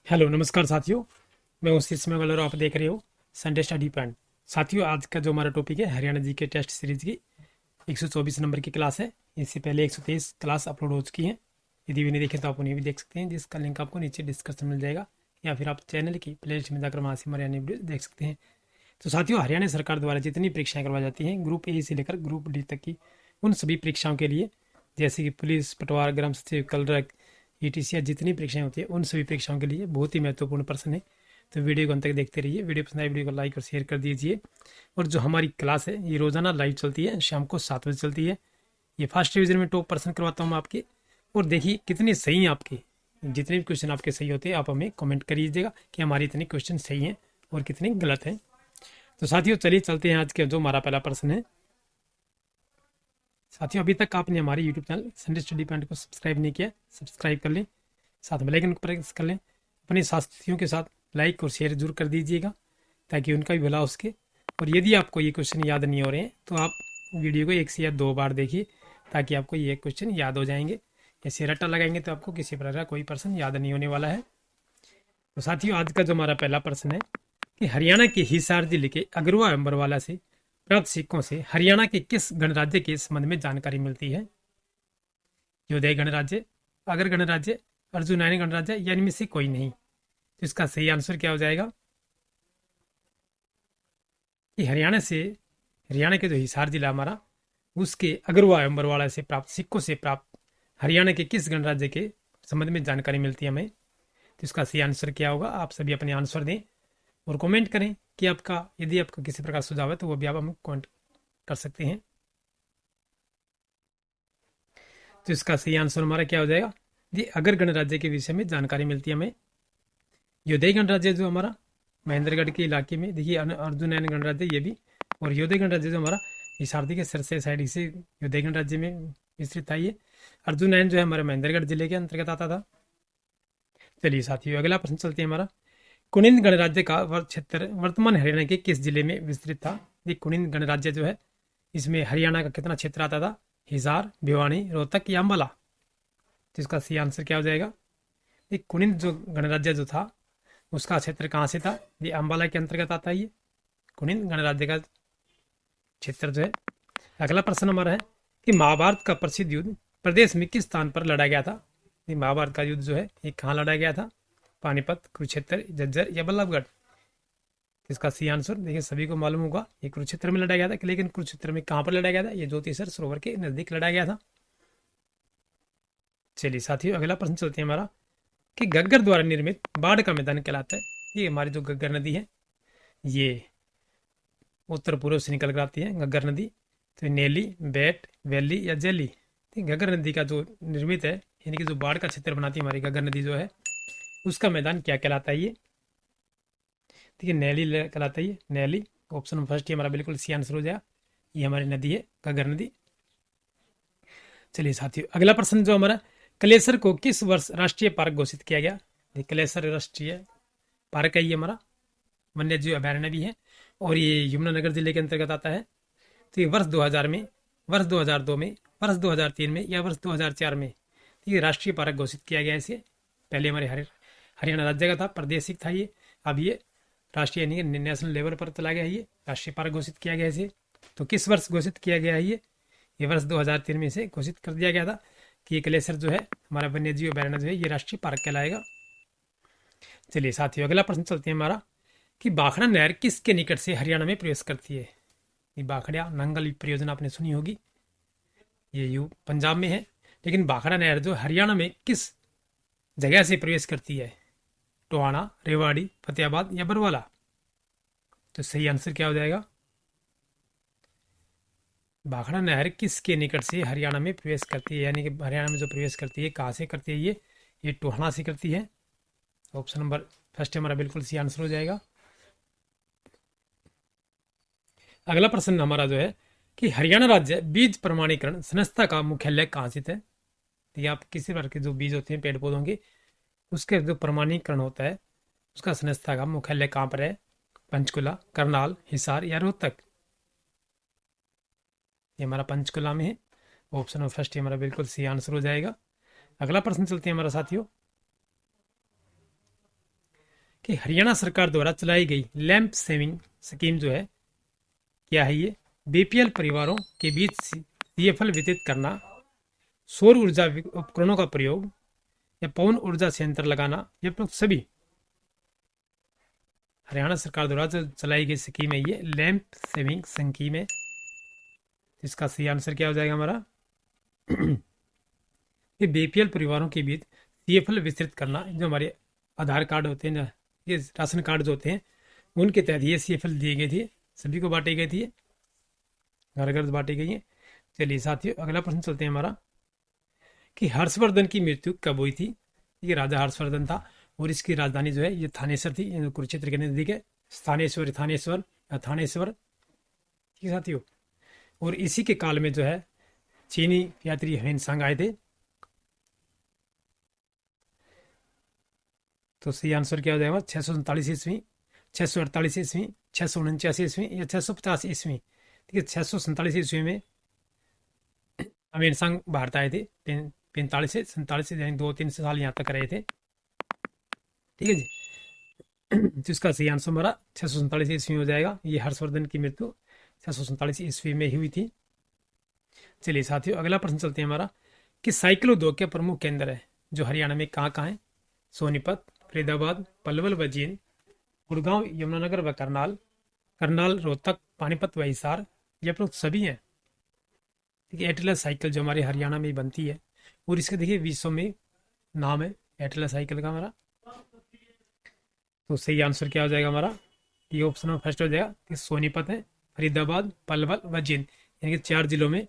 Hello नमस्कार साथियों। मैं हूं शीर्ष में और आप देख रहे हो संडे स्टडी पॉइंट। साथियों, आज का जो हमारा टॉपिक है हरियाणा जी के टेस्ट सीरीज की 124 नंबर की क्लास है। इससे पहले 123 क्लास अपलोड हो चुकी हैं। यदि भी नहीं देखे तो आप उन्हें भी देख सकते हैं, जिसका लिंक आपको नीचे डिस्क्रिप्शन मिल जाएगा, या फिर आप चैनल की प्लेलिस्ट में जाकर वहाँ से हमारे अन्य वीडियो देख सकते हैं। तो साथियों, हरियाणा सरकार द्वारा जितनी परीक्षाएं करवाई जाती हैं ग्रुप ए से लेकर ग्रुप डी तक की, उन सभी परीक्षाओं के लिए, जैसे कि पुलिस, पटवार, ग्राम सचिव, कलरक, ईटीसी, जितनी परीक्षाएं होती है उन सभी परीक्षाओं के लिए बहुत ही महत्वपूर्ण प्रश्न है। तो वीडियो को अंत तक देखते रहिए। वीडियो पसंद आए वीडियो को लाइक और शेयर कर दीजिए। और जो हमारी क्लास है ये रोजाना लाइव चलती है, शाम को 7 बजे चलती है। ये फर्स्ट डिवीजन में टॉप पर्सन करवाता हूँ आपके। और देखिए कितने सही हैं आपके। जितने भी क्वेश्चन आपके सही होते हैं आप हमें कमेंट करिएगा कि हमारे इतने क्वेश्चन सही हैं और कितने गलत हैं। तो साथियों चलिए चलते हैं आज के जो हमारा पहला प्रश्न है। साथियों, अभी तक आपने हमारे YouTube channel Sunday study point को सब्सक्राइब नहीं किया, सब्सक्राइब कर लें, साथ बेल आइकन को प्रेस कर लें। अपने साथियों के साथ लाइक और शेयर जरूर कर दीजिएगा ताकि उनका भी भला हो सके। और यदि आपको ये क्वेश्चन याद नहीं हो रहे हैं तो आप वीडियो को 1 से या 2 बार देखिए ताकि आपको ये क्वेश्चन याद हो जाएंगे। ऐसे रट्टा लगाएंगे तो आपको किसी प्रकार का कोई प्रश्न याद नहीं होने वाला है। तो साथियों, आज का जो हमारा पहला प्रश्न है कि हरियाणा के हिसार जिले के अगरवा अम्बरवाला से प्राप्त सिक्कों से हरियाणा के किस गणराज्य के संबंध में जानकारी मिलती है? योदय गणराज्य, अगर गणराज्य, अर्जुनानी गणराज्य या इनमें से कोई नहीं। तो इसका सही आंसर क्या हो जाएगा कि हरियाणा के जो हिसार जिला हमारा, उसके अगरवा अम्बरवाला से प्राप्त सिक्कों से प्राप्त हरियाणा के किस गणराज्य के संबंध में जानकारी मिलती है हमें। तो इसका सही आंसर क्या होगा? आप सभी अपने आंसर दें और कमेंट करें कि आपका, यदि आपका किसी प्रकार सुझाव है तो वो भी आप हमें कमेंट कर सकते हैं। तो इसका सही आंसर हमारा क्या हो जाएगा जी? अगर गणराज्य के विषय में जानकारी मिलती है हमें। योदय गणराज्य जो हमारा महेंद्रगढ़ के इलाके में, देखिए अर्जुनयन गणराज्य ये भी, और योदय गणराज्य जो हमारा हिसारदी के सरसे साइड से योदय गणराज्य में विस्तृत था। ये अर्जुनयन जो है हमारे महेंद्रगढ़ जिले के अंतर्गत आता था। चलिए साथियों, अगला प्रश्न चलते हैं हमारा। कुनिंद गणराज्य का क्षेत्र वर्तमान हरियाणा के किस जिले में विस्तृत था? ये कुनिंद गणराज्य जो है इसमें हरियाणा का कितना क्षेत्र आता था? हिसार, भिवानी, रोहतक या अम्बाला? तो इसका सही आंसर क्या हो जाएगा? ये कुनिंद जो गणराज्य जो था उसका क्षेत्र कहाँ से था? ये अम्बाला के अंतर्गत आता है। ये कुनिंद गणराज्य का क्षेत्र जो है। अगला प्रश्न हमारा है कि महाभारत का प्रसिद्ध युद्ध प्रदेश में किस स्थान पर लड़ा गया था? ये महाभारत का युद्ध जो है ये कहाँ लड़ा गया था? पानीपत, कुरुक्षेत्र, झज्जर या बल्लभगढ़? इसका सही आंसर देखिए सभी को मालूम होगा, ये कुरुक्षेत्र में लड़ा गया था। लेकिन कुरुक्षेत्र में कहाँ पर लड़ा गया था? ये ज्योतिसर सरोवर के नजदीक लड़ा गया था। चलिए साथियों, अगला प्रश्न चलते हैं हमारा कि घग्गर द्वारा निर्मित बाढ़ का मैदान कहलाता है। ये हमारी जो घग्गर नदी है ये उत्तर पूर्व से निकल कर आती है घग्गर नदी। तो नेली, बेट, वैली या जेली? घग्गर नदी का जो निर्मित है, यानी कि जो बाढ़ का क्षेत्र बनाती है हमारी घग्गर नदी जो है, उसका मैदान क्या कहलाता है? ये देखिए नैली कहलाता है। ये नैली ऑप्शन फर्स्ट ही हमारा बिल्कुल सी आंसर हो जाएगा। ये हमारी नदी है घग्गर नदी। चलिए साथियों, अगला प्रश्न जो हमारा, कलेसर को किस वर्ष राष्ट्रीय पार्क घोषित किया गया? कलेसर राष्ट्रीय पार्क है, ये हमारा वन्य जीव अभयारण्य भी है और ये यमुनानगर जिले के अंतर्गत आता है। तो ये वर्ष 2000 में, वर्ष 2002 में, वर्ष 2003 में या वर्ष 2004 में ये राष्ट्रीय पार्क घोषित किया गया। इसे पहले हमारे हरियाणा राज्य का था, प्रादेशिक था ये, अब ये राष्ट्रीय यानी नेशनल लेवल पर चला गया है। ये राष्ट्रीय पार्क घोषित किया गया इसे। तो किस वर्ष घोषित किया गया है? ये वर्ष 2003 में इसे घोषित कर दिया गया था कि ये कलेसर जो है हमारा वन्य जीव अभयारण्य जो है ये राष्ट्रीय पार्क कहलाएगा। चलिए साथियों, अगला प्रश्न चलते हैं हमारा कि भाखड़ा नहर किसके निकट से हरियाणा में प्रवेश करती है? ये भाखड़ा नंगल परियोजना आपने सुनी होगी, ये यू पंजाब में है। लेकिन भाखड़ा नहर जो हरियाणा में किस जगह से प्रवेश करती है? टोहाना, रेवाड़ी, फतेहाबाद या बरवाला? तो सही आंसर क्या हो जाएगा? भाखड़ा नहर किसके निकट से हरियाणा में प्रवेश करती है, यानी कि हरियाणा में जो प्रवेश करती है कहाँ से करती है? ये टोहाना से करती है। ऑप्शन नंबर फर्स्ट हमारा बिल्कुल सी आंसर हो जाएगा। अगला प्रश्न हमारा जो है कि हरियाणा राज्य बीज प्रमाणीकरण संस्था का मुख्यालय कहाँ स्थित है? तो ये आप किसी प्रकार के जो बीज होते हैं पेड़ पौधों के, उसके जो प्रमाणीकरण होता है उसका संस्था का मुख्यालय कहाँ पर है? पंचकुला, करनाल, हिसार या रोहतक? ये हमारा पंचकुला में है। ऑप्शन फर्स्ट हमारा बिल्कुल सही आंसर हो जाएगा। अगला प्रश्न चलते हैं हमारा साथियों कि हरियाणा सरकार द्वारा चलाई गई लैंप सेविंग स्कीम जो है, क्या है ये? बीपीएल परिवारों के बीच सीएफएल वितरित करना, सौर ऊर्जा उपकरणों का प्रयोग या पवन ऊर्जा संयंत्र लगाना, ये तो सभी हरियाणा सरकार द्वारा जो चलाई गई स्कीम है ये लैंप सेविंग स्कीम है। इसका सही आंसर क्या हो जाएगा हमारा? ये बीपीएल परिवारों के बीच सीएफएल विस्तृत करना, जो हमारे आधार कार्ड होते हैं, ये राशन कार्ड जो होते हैं, उनके तहत ये सीएफएल दिए गए थे, सभी को बांटी गई थी, घर घर बांटी गई है। चलिए साथियों, अगला प्रश्न चलते हैं हमारा कि हर्षवर्धन की मृत्यु कब हुई थी? ये राजा हर्षवर्धन था और इसकी राजधानी जो है ये थानेसर थी, ये कुरुक्षेत्र के नजदीक है। स्थानेश्वर थानेश्वर या थानेश्वर, ठीक है साथियों। और इसी के काल में जो है चीनी यात्री ह्वेनसांग आए थे। तो सही आंसर क्या हो जाएगा? 647 ईस्वी, 648 ईस्वी, 649 ईस्वी या 650 ईस्वी। ठीक है, 647 ईस्वी में ह्वेनसांग भारत आए थे। 45 से 47 यानी 2-3 साल यहाँ तक रहे थे। ठीक है जी। तो इसका सही आंसर हमारा 647 ईस्वी हो जाएगा। ये हर्षवर्धन की मृत्यु 647 ईस्वी में ही हुई थी। चलिए साथियों, अगला प्रश्न चलते हैं हमारा कि साइकिल उद्योग के प्रमुख केंद्र है जो हरियाणा में कहाँ कहाँ है? सोनीपत, फरीदाबाद, पलवल व जींद, गुड़गांव, यमुनानगर व करनाल, करनाल, रोहतक, पानीपत व हिसार, ये प्रमुख सभी हैं। ठीक है, एटलस साइकिल जो हमारे हरियाणा में बनती है और इसके देखिए विश्व में नाम है एटलस साइकिल का हमारा। तो सही आंसर क्या हो जाएगा हमारा? ये ऑप्शन में फर्स्ट हो जाएगा कि सोनीपत है, फरीदाबाद, पलवल व जींद, यानी कि 4 जिलों में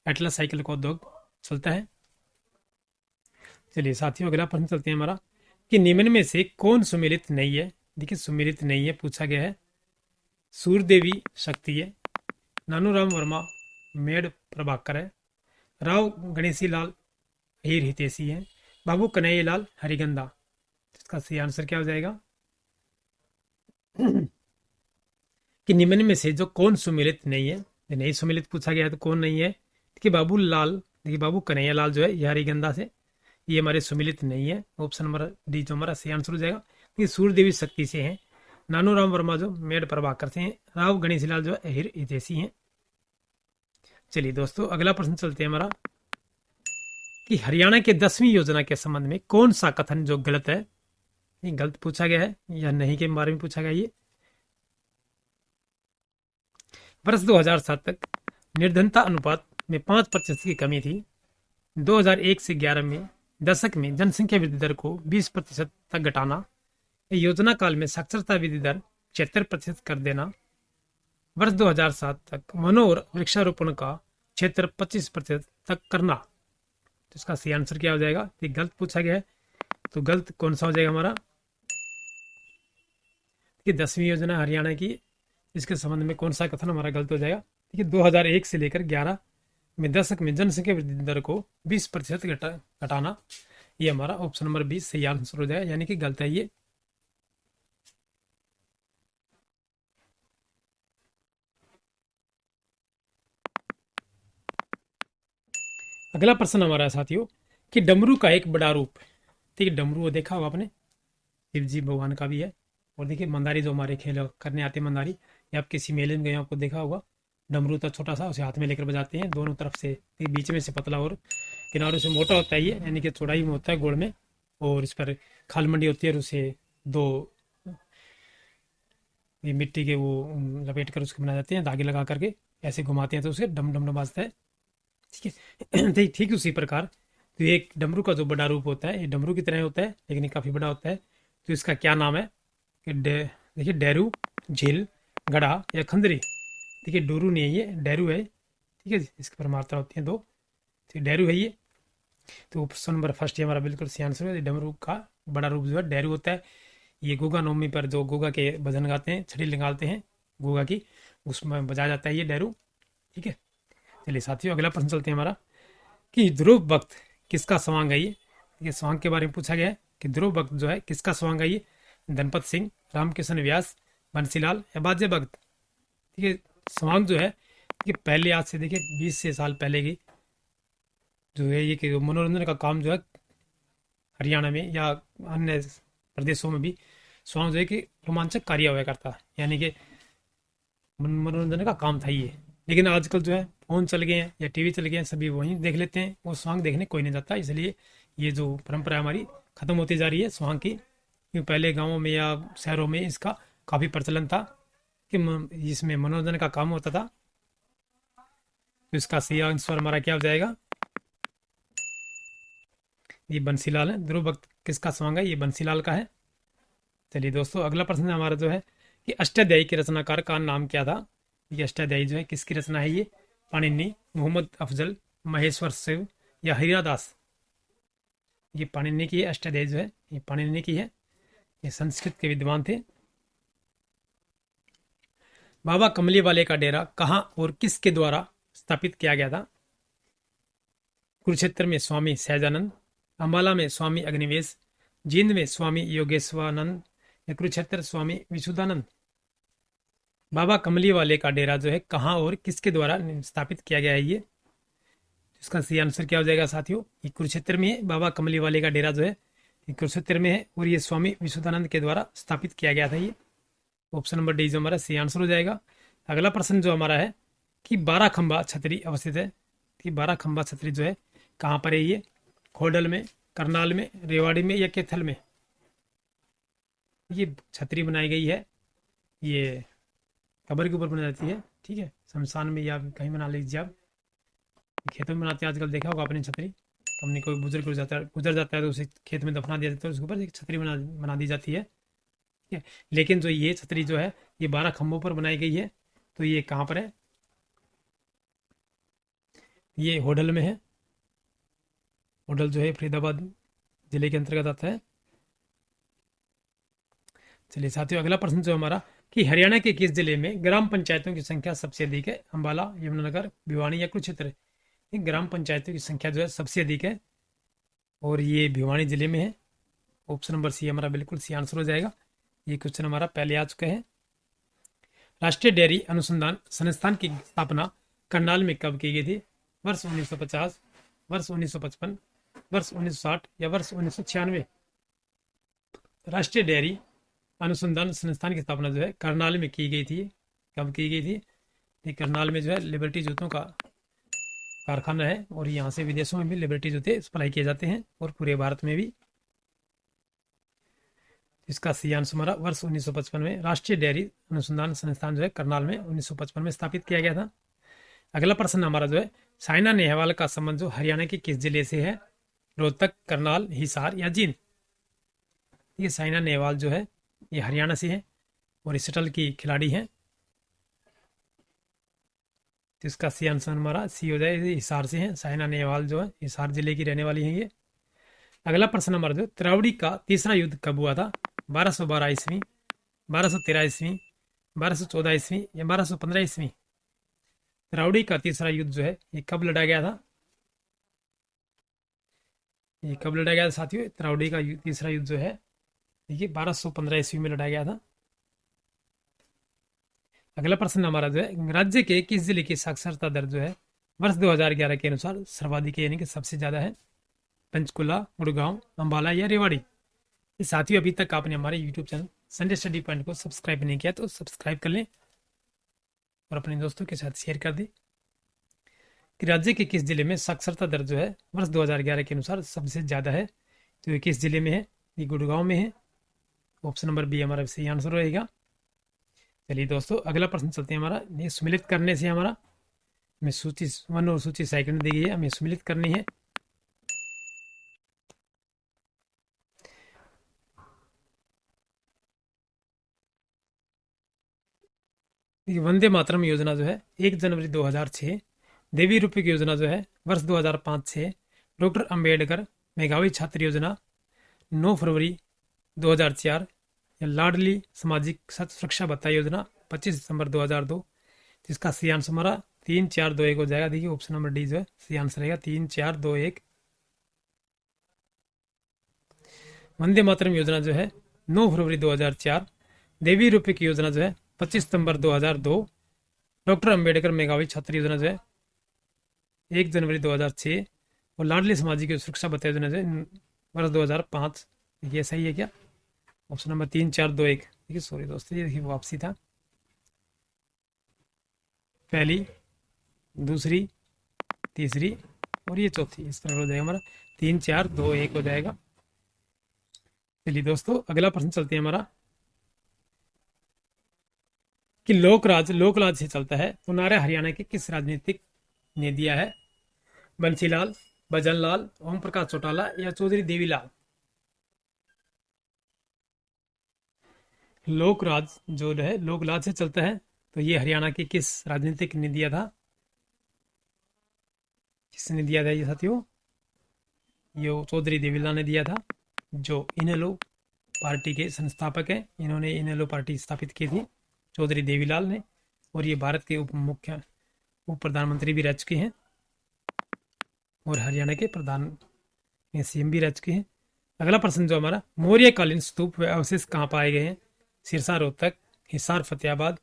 एटलस साइकिल का उद्योग चलता है। चलिए साथियों, अगला प्रश्न चलते हैं हमारा कि निम्न में से कौन सुमेलित नहीं है? देखिए सुमेलित नहीं है पूछा गया है। सूरदेवी शक्ति है, नानूराम वर्मा मेड प्रभाकर है, राव गणेशी लाल हीर हितेशी है, बाबू कन्हैया लाल हरिगंधा। इसका सही आंसर क्या हो जाएगा? कि निम्न में से जो कौन सुमेलित नहीं है? नहीं सुमेलित पूछा गया है तो कौन नहीं है? देखिए बाबू लाल, देखिए बाबू कन्हैया लाल जो है ये हरिगंधा से, ये हमारे सुमिलित नहीं है। ऑप्शन नंबर डी जो हमारा सही आंसर हो जाएगा। ये सूर्यदेवी शक्ति से हैं, नानूराम वर्मा जो मेड प्रभाकर से हैं, राव गणेशीलाल जो अहिर हितेशी हैं। चलिए दोस्तों, अगला प्रश्न चलते हैं हमारा कि हरियाणा के 10वीं योजना के संबंध में कौन सा कथन जो गलत है? ये गलत पूछा गया है या नहीं के बारे में पूछा गया। ये वर्ष 2007 तक निर्धनता अनुपात में 5% की कमी थी। 2001 से 11 में दशक में जनसंख्या वृद्धि दर को 20% तक घटाना, योजना काल में साक्षरता वृद्धि दर 76% कर देना, वर्ष 2007 तक वनों और वृक्षारोपण का क्षेत्र 25% तक करना। तो इसका सही आंसर क्या हो जाएगा? ये गलत पूछा गया है, तो गलत कौन सा हो जाएगा हमारा? कि 10वीं योजना हरियाणा की, इसके संबंध में कौन सा कथन हमारा गलत हो जाएगा? देखिए 2001 से लेकर 11 में दशक में जनसंख्या वृद्धि दर को 20% घटाना, ये हमारा ऑप्शन नंबर 20 सही आंसर हो जाएगा, यानी कि गलत है ये। अगला प्रश्न हमारा है साथियों कि डमरू का एक बड़ा रूप। ठीक है, डमरू देखा होगा आपने, शिव जी भगवान का भी है। और देखिए मंदारी जो हमारे खेल करने आते हैं मंदारी, या आप किसी मेले में गए आपको देखा होगा, डमरू तो छोटा सा उसे हाथ में लेकर बजाते हैं, दोनों तरफ से, बीच में से पतला और किनारों से मोटा होता है ये, यानी कि चौड़ाई में होता है गोड़ में, और इस पर खाल मंडी होती है और उसे 2 ये मिट्टी के वो लपेट कर उसके बनाए जाते हैं, धागे लगा करके ऐसे घुमाते हैं तो उसे डम डम डम बाजता है। ठीक है, ठीक उसी प्रकार तो एक डमरू का जो बड़ा रूप होता है, ये डमरू की तरह होता है लेकिन ये काफ़ी बड़ा होता है। तो इसका क्या नाम है? कि देखिए डैरू, झील, गड़ा या खंदरी। देखिए डोरू नहीं है ये, डैरू है। ठीक है, इसकी पर मात्रा होती है 2, तो डैरू है ये। तो ऑप्शन नंबर फर्स्ट ही हमारा बिल्कुल सही आंसर है। डमरू का बड़ा रूप जो है डैरू होता है। ये गोगा नवमी पर जो गोगा के भजन गाते हैं, छड़ी निकालते हैं गोगा की, उसमें बजाया जाता है ये डैरू। ठीक है, चलिए साथियों, अगला प्रश्न चलते हैं हमारा कि ध्रुव भक्त किसका स्वांग है? ये स्वांग के बारे में पूछा गया है कि ध्रुव भक्त जो है किसका स्वांग है? ये धनपत सिंह, रामकिशन व्यास, बंसीलाल या बाजे भक्त। ठीक है, स्वांग जो है कि पहले, आज से देखिए 20 से साल पहले की जो है ये कि मनोरंजन का काम जो है हरियाणा में या अन्य प्रदेशों में भी सॉन्ग जो है कि रोमांचक कार्य हुआ करता है, यानी कि मनोरंजन का काम था ये। लेकिन आजकल जो है फ़ोन चल गए हैं या टीवी चल गए हैं, सभी वहीं देख लेते हैं, वो सॉन्ग देखने कोई नहीं जाता। इसलिए ये जो परंपरा हमारी ख़त्म होती जा रही है सॉन्ग की। क्यों पहले गाँवों में या शहरों में इसका काफ़ी प्रचलन था कि इसमें मनोरंजन का काम होता था। तो इसका सही आंसर हमारा क्या हो जाएगा? ये बंसीलाल है। ध्रुव भक्त किसका सॉन्ग है? ये बंसीलाल का है। चलिए दोस्तों, अगला प्रश्न हमारा जो है कि अष्टाध्यायी के रचनाकार का नाम क्या था? ये अष्टाध्यायी जो है किसकी रचना है? ये पाणिनि, मोहम्मद अफजल, महेश्वर शिव या हरियादास? ये पाणिनि की है। अष्टाध्यायी जो है ये पाणिनि की है। ये संस्कृत के विद्वान थे। बाबा कमली वाले का डेरा कहाँ और किसके द्वारा स्थापित किया गया था? कुरुक्षेत्र में स्वामी सहजानंद, अम्बाला में स्वामी अग्निवेश, जींद में स्वामी योगेश्वरानंद या कुरुक्षेत्र स्वामी विशुद्धानंद? बाबा कमली वाले का डेरा जो है कहाँ और किसके द्वारा स्थापित किया गया है? ये इसका सही आंसर क्या हो जाएगा साथियों? ये कुरुक्षेत्र में है। बाबा कमली वाले का डेरा जो है ये कुरुक्षेत्र में है और ये स्वामी विशुद्धानंद के द्वारा स्थापित किया गया था। ये ऑप्शन नंबर डी जो हमारा सही आंसर हो जाएगा। अगला प्रश्न जो हमारा है कि 12 खंबा छतरी अवस्थित है। कि 12 खंबा छतरी जो है कहाँ पर है? ये खोडल में, करनाल में, रेवाड़ी में या कैथल में? ये छतरी बनाई गई है, ये कबर के ऊपर बनाई जाती है। ठीक है, शमशान में या कहीं बना लीजिए आप। खेतों में बनाते हैं आजकल, देखा होगा आपने छतरी। कभी कोई बुजुर्ग गुजर जाता है तो उसे खेत में दफना दिया जाता है, उसके ऊपर एक छतरी बना दी जाती है। ठीक है, लेकिन जो ये छतरी जो है ये 12 खंभों पर बनाई गई है। तो ये कहाँ पर है? ये होडल में है। होडल जो है फरीदाबाद जिले के अंतर्गत आता है। चलिए साथियों, अगला प्रश्न जो हमारा कि हरियाणा के किस जिले में ग्राम पंचायतों की संख्या सबसे अधिक है? अंबाला, यमुनानगर, भिवानी या कुरुक्षेत्र? ये ग्राम पंचायतों की संख्या जो है सबसे अधिक है और ये भिवानी जिले में है। ऑप्शन नंबर सी हमारा बिल्कुल सी आंसर हो जाएगा। ये क्वेश्चन हमारा पहले आ चुका है। राष्ट्रीय डेयरी अनुसंधान संस्थान की स्थापना करनाल में कब की गई थी? वर्ष 1950, वर्ष 1955, वर्ष 1960 या वर्ष 1996? राष्ट्रीय डेयरी अनुसंधान संस्थान की स्थापना जो है करनाल में की गई थी। कब की गई थी? ये करनाल में जो है लिबर्टी जूतों का कारखाना है और यहाँ से विदेशों में भी लिबर्टी जूते सप्लाई किए जाते हैं और पूरे भारत में भी। इसका सही आंसर हमारा वर्ष 1955 में राष्ट्रीय डेयरी अनुसंधान संस्थान जो है करनाल में 1955 में स्थापित किया गया था। अगला प्रश्न हमारा जो है साइना नेहवाल का संबंध जो हरियाणा के किस जिले से है? रोहतक, करनाल, हिसार या जींद? ये साइना नेहवाल जो है ये हरियाणा से है और इस शटल की खिलाड़ी हैं। तो इसका सी आंसर हमारा सी हो जाए, हिसार से है। साइना नेहवाल जो है हिसार जिले की रहने वाली हैं ये। अगला प्रश्न हमारा जो तिरावड़ी का तीसरा युद्ध कब हुआ था? 1212 ईस्वी, 1213 ईस्वी, 1214 ईस्वी या 1215 ईस्वी? तिरावड़ी का तीसरा युद्ध जो है ये कब लड़ा गया था? ये कब लड़ा गया था साथियों? तिरावड़ी का तीसरा युद्ध जो है देखिए 1215 ईस्वी में लड़ा गया था। अगला प्रश्न हमारा जो है राज्य के किस जिले की साक्षरता दर जो है वर्ष 2011 के अनुसार सर्वाधिक यानी कि सबसे ज्यादा है? पंचकुला, गुड़गांव, अंबाला या रेवाड़ी? ये साथियों, अभी तक आपने हमारे YouTube channel Sunday study point को सब्सक्राइब नहीं किया तो सब्सक्राइब कर लें और अपने दोस्तों के साथ शेयर कर दें कि राज्य के किस जिले में साक्षरता दर जो है वर्ष 2011 के अनुसार सबसे ज़्यादा है। तो ये किस जिले में है? ये गुड़गांव में है। ऑप्शन नंबर बी हमारा सही आंसर रहेगा। चलिए दोस्तों, अगला प्रश्न चलते हैं हमारा। ये सम्मिलित करने से हमारा हमें सूची 1 और सूची 2 दी गई है, हमें सम्मिलित करनी है। वंदे मातरम योजना जो है 1 जनवरी 2006, देवी रूपक योजना जो है वर्ष 2005-6, डॉक्टर अंबेडकर मेघावी छात्र योजना 9 फरवरी 2004 या लाडली सामाजिक सुरक्षा भत्ता योजना 25 दिसंबर 2002? जिसका सही आंसर हमारा 3, 4, 2, 1 हो जाएगा। देखिए ऑप्शन नंबर डी जो है सही आंसर रहेगा 3, 4, 2, 1। वंदे मातरम योजना जो है 9 फरवरी 2004, देवी रूपक योजना जो है 25 सितंबर 2002, डॉक्टर अंबेडकर मेघावी छात्र योजना जो है 1 जनवरी 2006 और लाडली सामाजिक सुरक्षा भत्ता योजना जो है वर्ष 2005। ये सही है क्या? Option number 3 4 2 1। देखिए सॉरी दोस्तों, ये देखिए वापसी था, पहली, दूसरी, तीसरी और ये चौथी, इस तरह हो जाएगा हमारा 3 4 2 1 हो जाएगा। चलिए दोस्तों अगला प्रश्न चलते हैं हमारा कि लोकराज से चलता है तो नारा हरियाणा के किस राजनीतिक ने दिया है? बंसीलाल, भजनलाल, ओम प्रकाश चौटाला या चौधरी देवीलाल? लोकराज जो है लोकराज से चलता है तो ये हरियाणा के किस राजनीतिक ने दिया था? किसने दिया था ये साथियों? ये चौधरी देवीलाल ने दिया था, जो इनेलो पार्टी के संस्थापक हैं। इन्होंने इनेलो पार्टी स्थापित की थी, चौधरी देवीलाल ने। और ये भारत के उप प्रधानमंत्री भी रह चुके हैं और हरियाणा के प्रधान सीएम भी रह चुके हैं। अगला प्रश्न जो हमारा, मौर्यकालीन स्तूप व अवशेष कहाँ पाए गए हैं? सिरसा, रोहतक, हिसार, फतेहाबाद,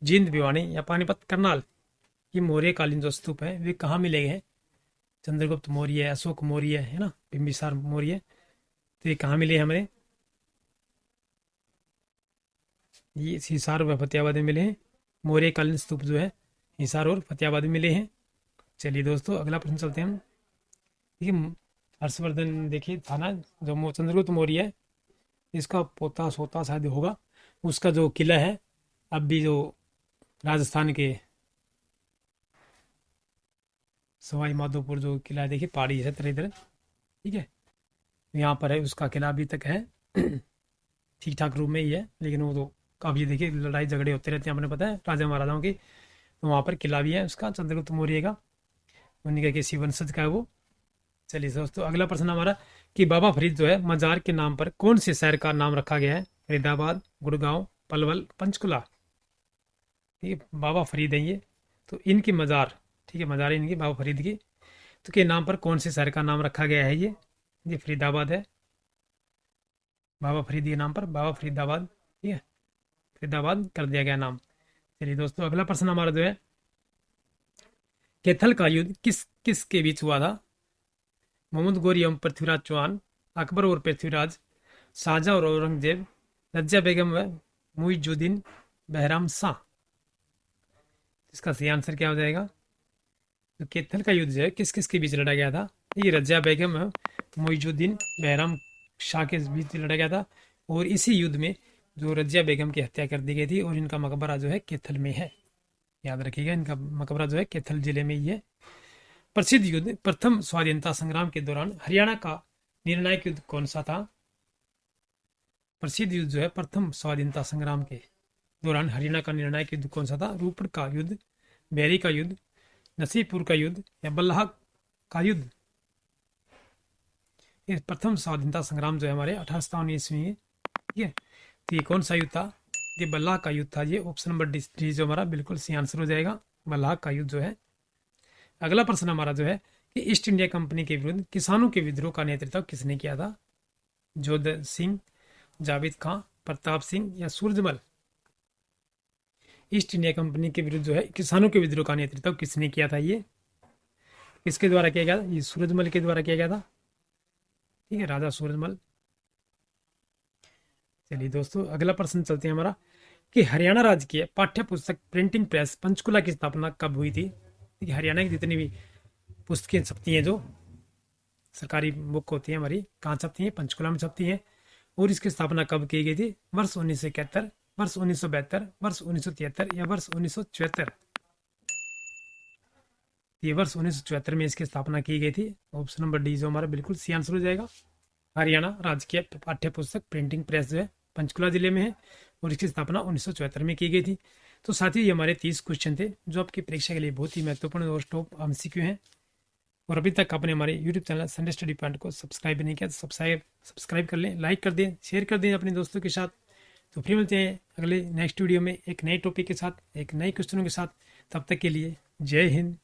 जींद, भिवानी या पानीपत, करनाल? ये मौर्यकालीन जो स्तूप है वे कहाँ मिले हैं? चंद्रगुप्त मौर्य, अशोक मौर्य है ना, बिंबिसार मौर्य, तो ये कहाँ मिले हमारे? ये हिसार व फतेहाबाद में मिले हैं। मौर्यकालीन स्तूप जो है हिसार और फतेहाबाद में मिले हैं। चलिए दोस्तों अगला प्रश्न चलते हैं हम। देखिए हर्षवर्धन देखिए था ना, जो चंद्रगुप्त मौर्य है, इसका पोता सोता शायद होगा, उसका जो किला है अब भी जो राजस्थान के सवाई माधोपुर जो किला है, देखिए पहाड़ी है तरह तरह, ठीक है, यहाँ पर है, उसका किला अभी तक है ठीक ठाक रूप में ही है, लेकिन वो तो काफ़ी देखिए लड़ाई झगड़े होते रहते हैं, आपने पता है राजा महाराजाओं की, तो वहाँ पर किला भी है उसका, चंद्रगुप्त मौर्य का, उन्हीं का किसी वंशज का है वो। चलिए दोस्तों अगला प्रश्न हमारा कि बाबा फरीद जो है मजार के नाम पर कौन से शहर का नाम रखा गया है? फरीदाबाद, गुड़गांव, पलवल, पंचकुला? ठीक है, बाबा फरीद है ये, तो इनकी मजार, ठीक है, मजार है इनकी बाबा फरीद की, तो के नाम पर कौन से शहर का नाम रखा गया है? ये फरीदाबाद है, बाबा फरीद के नाम पर बाबा फरीदाबाद, ठीक है, फरीदाबाद कर दिया गया नाम। चलिए दोस्तों अगला प्रश्न हमारा जो है, कैथल का युद्ध किस किस के बीच हुआ था? मोहम्मद गौरी एवं पृथ्वीराज चौहान, अकबर और पृथ्वीराज, शाहजहां और औरंगजेब, रजिया बेगम व मुइजुद्दीन बहराम शाह? इसका सही आंसर क्या हो जाएगा? तो कैथल का युद्ध जो है किस किस के बीच लड़ा गया था? ये रजिया बेगम व मुइजुद्दीन बहराम शाह के बीच लड़ा गया था, और इसी युद्ध में जो रजिया बेगम की हत्या कर दी गई थी, और इनका मकबरा जो है कैथल में है, याद रखिएगा, इनका मकबरा जो है कैथल जिले में ही है। प्रसिद्ध युद्ध प्रथम स्वाधीनता संग्राम के दौरान हरियाणा का निर्णायक युद्ध कौन सा था? प्रसिद्ध युद्ध जो है प्रथम स्वाधीनता संग्राम के दौरान हरियाणा का निर्णायक युद्ध कौन सा था? रूपड़ का युद्ध, बैरी का युद्ध, नसीबपुर का युद्ध या बल्लाह का युद्ध? ये प्रथम स्वाधीनता संग्राम जो है हमारे 1857 ईस्वी में, ठीक है, तो ये कौन सा युद्ध था? ये बल्लाह का युद्ध था। ये ऑप्शन नंबर डी जो हमारा बिल्कुल सही आंसर हो जाएगा, बल्लाह का युद्ध जो है। अगला प्रश्न हमारा जो है कि ईस्ट इंडिया कंपनी के विरुद्ध किसानों के विद्रोह का नेतृत्व किसने किया था? जोधर सिंह, जावेद खां, प्रताप सिंह या सूरजमल? ईस्ट इंडिया कंपनी के विरुद्ध जो है किसानों के विद्रोह का नेतृत्व किसने किया था? ये किसके द्वारा किया गया था? ये सूरजमल के द्वारा किया गया था, ठीक है, राजा सूरजमल। चलिए दोस्तों अगला प्रश्न चलते हैं हमारा कि हरियाणा राज्य की पाठ्य पुस्तक प्रिंटिंग प्रेस पंचकुला की स्थापना कब हुई थी? ठीक है, हरियाणा की जितनी भी पुस्तकें छपती हैं, जो सरकारी बुक होती है हमारी, कहाँ छपती हैं? पंचकुला में छपती हैं। और इसकी स्थापना कब की गई थी? वर्ष 1971, वर्ष 1972, वर्ष 1973 या वर्ष 1974? ये वर्ष 1974 में इसकी स्थापना की गई थी। ऑप्शन नंबर डी जो हमारा बिल्कुल सही आंसर हो जाएगा। हरियाणा राजकीय पाठ्य पुस्तक प्रिंटिंग प्रेस जो है पंचकुला जिले में है, और इसकी स्थापना 1974 में की गई थी। तो साथ ही ये हमारे 30 क्वेश्चन थे जो आपकी परीक्षा के लिए बहुत ही महत्वपूर्ण और टॉप एमसीक्यू हैं। और अभी तक आपने हमारे YouTube channel Sunday study point को सब्सक्राइब नहीं किया तो सब्सक्राइब कर लें, लाइक कर दें, शेयर कर दें अपने दोस्तों के साथ। तो फिर मिलते हैं अगले नेक्स्ट वीडियो में एक नए टॉपिक के साथ, एक नए क्वेश्चनों के साथ। तब तक के लिए जय हिंद,